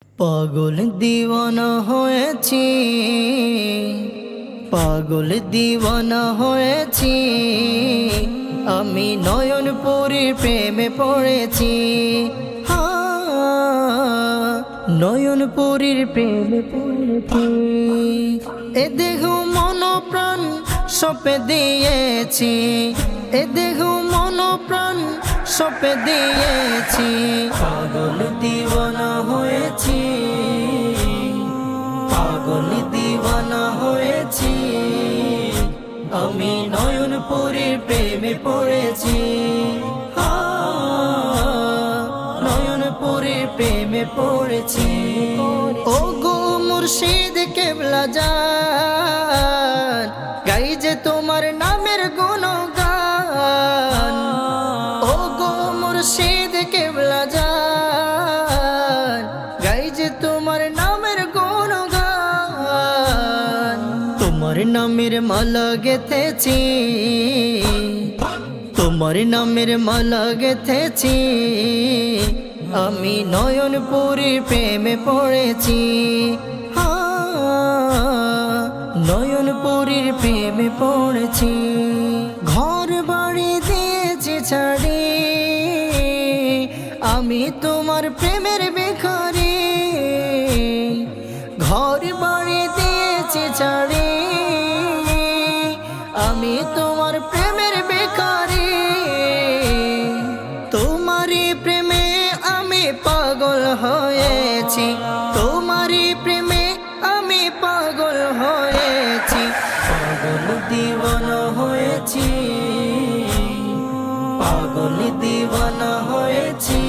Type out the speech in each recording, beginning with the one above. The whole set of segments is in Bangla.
পাগল দিওয়ানা হয়েছি, পাগল দিওয়ানা হয়েছি, আমি নয়নপুরীর প্রেমে পড়েছি। নয়নপুরীর প্রেমে পড়েছি। এ দেহ মন প্রাণ সপে দিয়েছি, এ দেহ মন প্রাণ সপে দিয়েছি। পাগল দিওয়ানা হয়েছি, পাগল দিওয়ানা হয়েছি, আমি নয়নপুরীর প্রেমে পড়েছি। নয়নপুরীর প্রেমে পড়েছি। ও গো মুর্শিদ কেবলা জান, গাই যে তোমার নামের গুণগান। ও গো মুর্শিদ কেবলা জান, গাই যে তোমার নামের গুণগান। তোমার নামের মালা গেথেছি, তোমার নামের মালা গেথেছি, আমি নয়নপুরীর প্রেমে পড়েছি। নয়নপুরীর প্রেমে পড়েছি। ঘর বাড়ি দিয়েছি ছাড়ি, আমি তোমার প্রেমের বেখারি। ঘর বাড়ি দিয়েছি ছাড়ি, আমি তোমার প্রেমের বেখারি। তোমারই প্রেমে আমি পাগল হয়েছি, তোমারই প্রেমে আমি পাগল হয়েছি। পাগল দিওয়ানা হয়েছি, পাগল দিওয়ানা হয়েছি,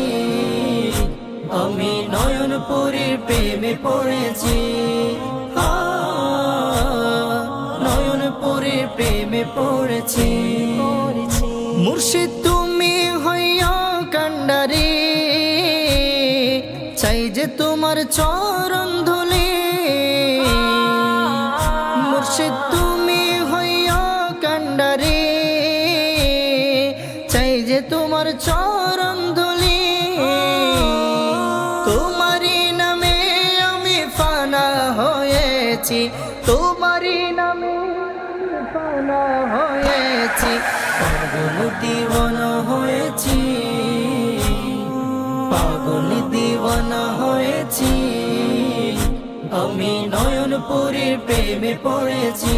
আমি নয়নপুরীর প্রেমে পড়েছি। নয়নপুরীর প্রেমে পড়েছি। মুর্শিদ তুমি হইয়া কান্ডারি, চাই যে তোমার চরণ ধুলি। মুর্শিদ তুমি হইয়া কান্ডারি, চাই যে তোমার চরণ ধুলি। তোমারই নামে আমি ফানা হয়েছি, তোমারই নামে ফানা হয়েছি। পাগল দিওয়ানা হয়েছি, পাগল দিওয়ানা হয়েছি, আমি নয়নপুরীর প্রেমে পড়েছি।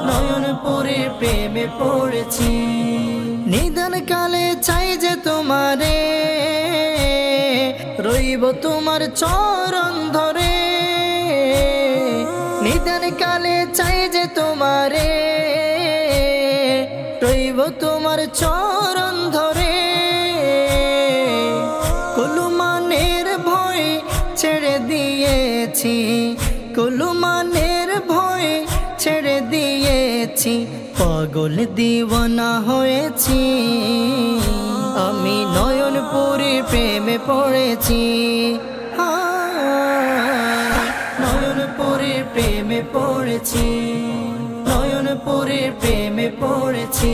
নয়নপুরীর প্রেমে পড়েছি। নিদান কালে চাই যে তোমারে, রইব তোমার চরণ ধরে। নিদান কালে চাই যে তোমারে, রইব তোমার চরণ ধরে। কুলুমানের ভয় ছেড়ে দিয়েছি, কুলুমানের ভয় ছেড়ে দিয়েছি। পাগল দিওয়ানা হয়েছি, আমি নয়নপুরীর প্রেমে পড়েছি। নয়নপুরীর প্রেমে পড়েছি, নয়নপুরীর প্রেমে পড়েছি,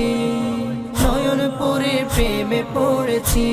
নয়নপুরীর প্রেমে পড়েছি।